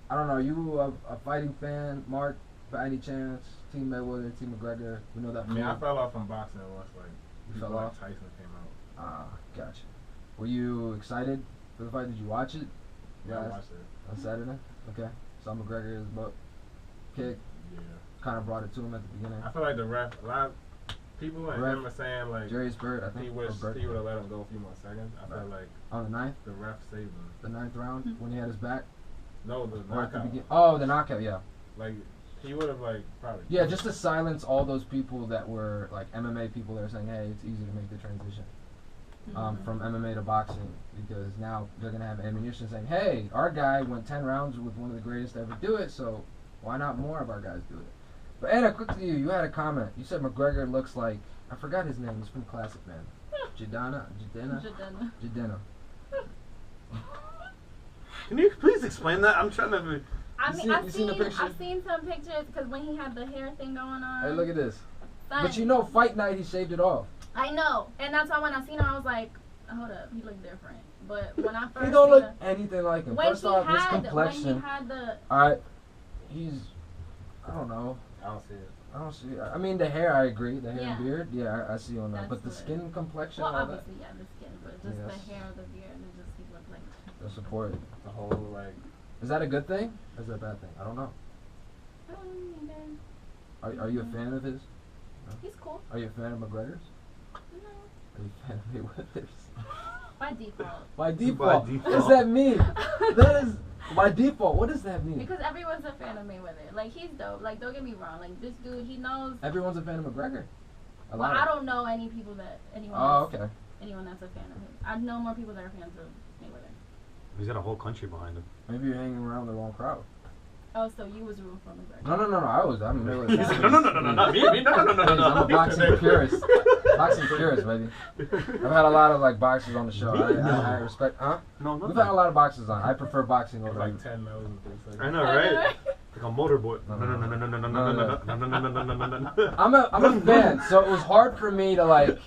I don't know, you a fighting fan, Mark, by any chance? Team Mayweather, Team McGregor. We know that. I mean, I fell off from boxing once. Like, you fell off? Tyson came out. Gotcha. Were you excited for the fight? Did you watch it? Yeah, I watched it. On Saturday? Okay. Saw McGregor's butt kick. Yeah. Kind of brought it to him at the beginning. I feel like the ref, a lot of people in him are saying, like, Jerry's bird, I think. He would have let him go a few more seconds. I felt like. On the 9th? The ref saved him. The 9th round? When he had his back? No, the or knockout. The knockout, yeah. Like, he would have, like, probably. Yeah, just to silence all those people that were, like, MMA people that were saying, hey, it's easy to make the transition. From MMA to boxing, because now they're going to have ammunition saying, hey, our guy went 10 rounds with one of the greatest to ever do it, so why not more of our guys do it? But Anna, quickly, you had a comment. You said McGregor looks like, I forgot his name, he's from Classic Man. Jadena. Can you please explain that? I'm trying to... I've seen some pictures, because when he had the hair thing going on. Hey, look at this. Son. But you know, fight night, he shaved it off. I know, and that's why when I seen him, I was like, hold up, he looked different. But when I first he don't look anything like him. First off, his complexion. When he had the... Alright, I don't know. I don't see it. I mean, the hair, I agree. The hair and beard, yeah, I see on that. But the skin complexion, well, all obviously, that. yeah, the skin, but just the hair, the beard, it just he looked like... The support. The whole, like... Is that a good thing? Or is that a bad thing? I don't know. Are you a fan of his? No? He's cool. Are you a fan of McGregor's? No. Are you a fan of Mayweather's? By default. By default. What does that mean? That is by default. What does that mean? Because everyone's a fan of Mayweather. Like, he's dope. Like, don't get me wrong. Like, this dude, he knows. Everyone's a fan of McGregor. Well, I don't know any people that anyone. Anyone that's a fan of him. I know more people that are fans of Mayweather. He's got a whole country behind him. Maybe you're hanging around the wrong crowd. Oh, so you was rooting for McGregor? No. I'm Mayweather. He said, no, not me. No. I'm a boxing purist. Boxing purist, baby. I've had a lot of like boxers on the show. I respect. Huh? No. We've had a lot of boxers on. I prefer boxing over. Like 10 no's and 3 seconds. I know, right? Like a motorboat. No. I'm a fan, so it was hard for me to like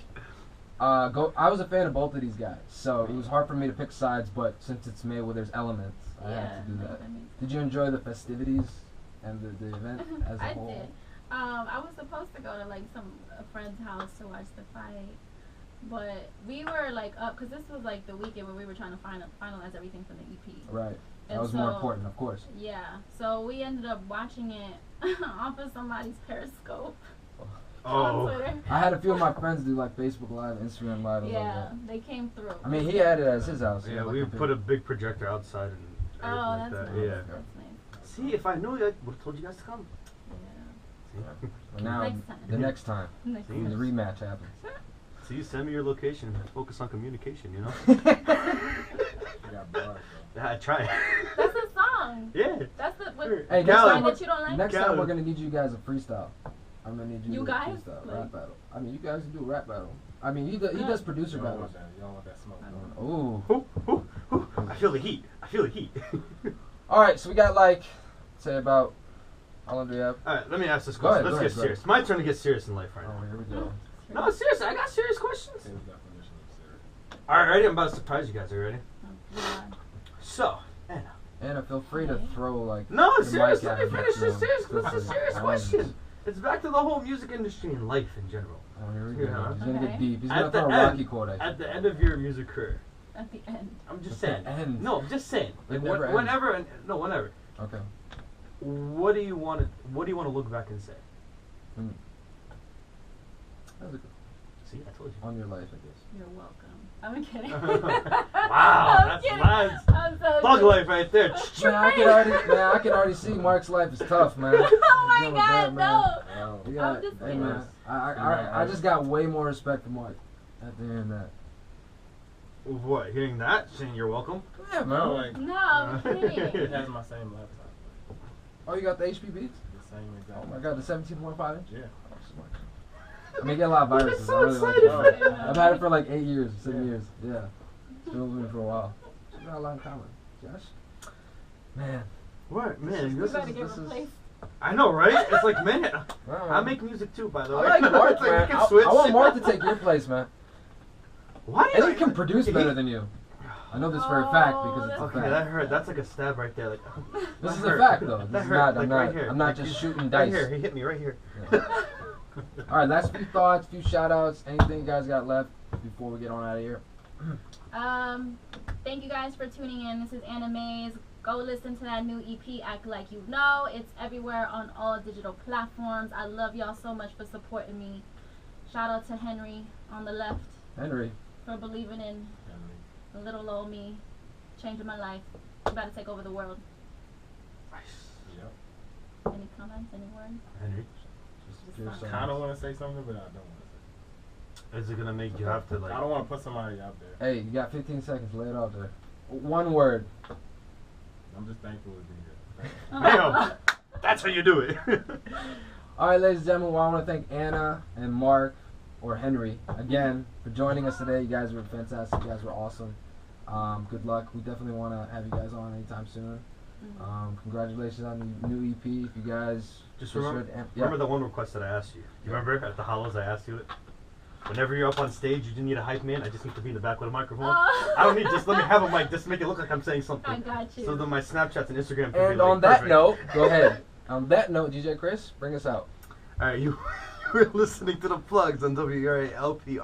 go. I was a fan of both of these guys, so it was hard for me to pick sides. But since it's Mayweather's elements, I had to do that. Did you enjoy the festivities and the event as a whole? I did. I was supposed to go to like a friend's house to watch the fight, but we were like up because this was like the weekend where we were trying to finalize everything for the EP. Right. That was more important, of course. Yeah. So we ended up watching it off of somebody's Periscope. Oh. I had a few of my friends do like Facebook Live, Instagram Live. Yeah, they came through. I mean, he had it at his house. Yeah, we put a big projector outside and everything like that's that. nice. Yeah. That's nice. See, if I knew, I would have told you guys to come. Yeah. Well, now, the next time, when the rematch happens. See, send me your location. Focus on communication, you know? Yeah, I try. That's a song. Yeah. That's the hey, song that you don't like? Next time, we're going to need you guys a freestyle. I'm going to need you to guys? freestyle, rap battle. I mean, you guys can do a rap battle. I mean, he does producer battles. You don't want that smoke. Ooh. I feel the heat. All right, so we got like, say about, how long do we have? All right, let me ask this question. Let's get serious. My turn to get serious in life right now. Oh, here we go. No, seriously, I got serious questions. All right, ready? I'm about to surprise you guys. Are you ready? So, Anna, feel free to throw like. No, the serious. mic Let at me him, finish you know, this serious. This is a serious question. It's back to the whole music industry and life in general. Oh, here we go. Yeah. He's gonna get deep. He's gonna At the throw a end, Rocky quote at you. at the end of your music career. At the end. I'm just At saying. the end. No, I'm just saying. It Like never ends. whenever. Okay. What do you want to look back and say? That was a good. See, I told you. On your life, I guess. You're welcome. I'm kidding. Wow, that's lads. I'm so Thug kidding. life right there. Man, I can already see Mark's life is tough, man. Oh my Dealing with God, that, man. no. We got, I'm just hey, kidding. man, I just got way more respect for Mark after hearing that. What? Hearing that? Saying you're welcome? Yeah, man. Like, No, I'm kidding. it has my same laptop. Oh, you got the HP Beats? The same exact. Oh my God, the 17.5 inch? Yeah. Oh, smart. I mean, get a lot of viruses. so I really like excited it. I've had it for like 8 years, 7 years. Yeah. It's been with me for a while. We got a lot in common. Josh? Man. What? Man, We this better is... get replaced. I know, right? It's like, man. Well, I make music too, by the way. I like Mark, It's like, we man. can switch. I want Mark to take your place, man. Why? And he can produce better than you. I know this for a fact because it's a Okay, fact. that hurt. That's like a stab right there. Like, This is that a hurt. fact, though. This That is hurt. not. Like, right here. I'm not Like, just you- shooting Right dice. here. He hit me right here. Yeah. All right, last few thoughts, few shout outs, anything you guys got left before we get on out of here. Thank you guys for tuning in. This is Anna Mays. Go listen to that new EP, Act Like You Know. It's everywhere on all digital platforms. I love y'all so much for supporting me. Shout out to Henry on the left Henry. for believing in the little old me, changing my life. I'm about to take over the world. Yep. Any comments? Any words? Henry, Just I kind of want to say something, but I don't want to say is it gonna make you have to it. like? I don't want to put somebody out there. Hey, you got 15 seconds. Lay it out there. One word. I'm just thankful to be here. Damn, that's how you do it. All right, ladies and gentlemen, well, I want to thank Anna and Mark, or Henry, again, for joining us today. You guys were fantastic. You guys were awesome. Good luck. We definitely want to have you guys on anytime soon. Congratulations on the new EP. If you guys Just remember the one request that I asked you. You remember at the Hollows I asked you it? Whenever you're up on stage, you didn't need a hype man. I just need to be in the back with a microphone. I don't need, just let me have a mic, just to make it look like I'm saying something. I got you. So then my Snapchats and Instagram can be And like, on that perfect. note, go ahead. On that note, DJ Chris, bring us out. Alright, you were listening to The Plugs on WRALP.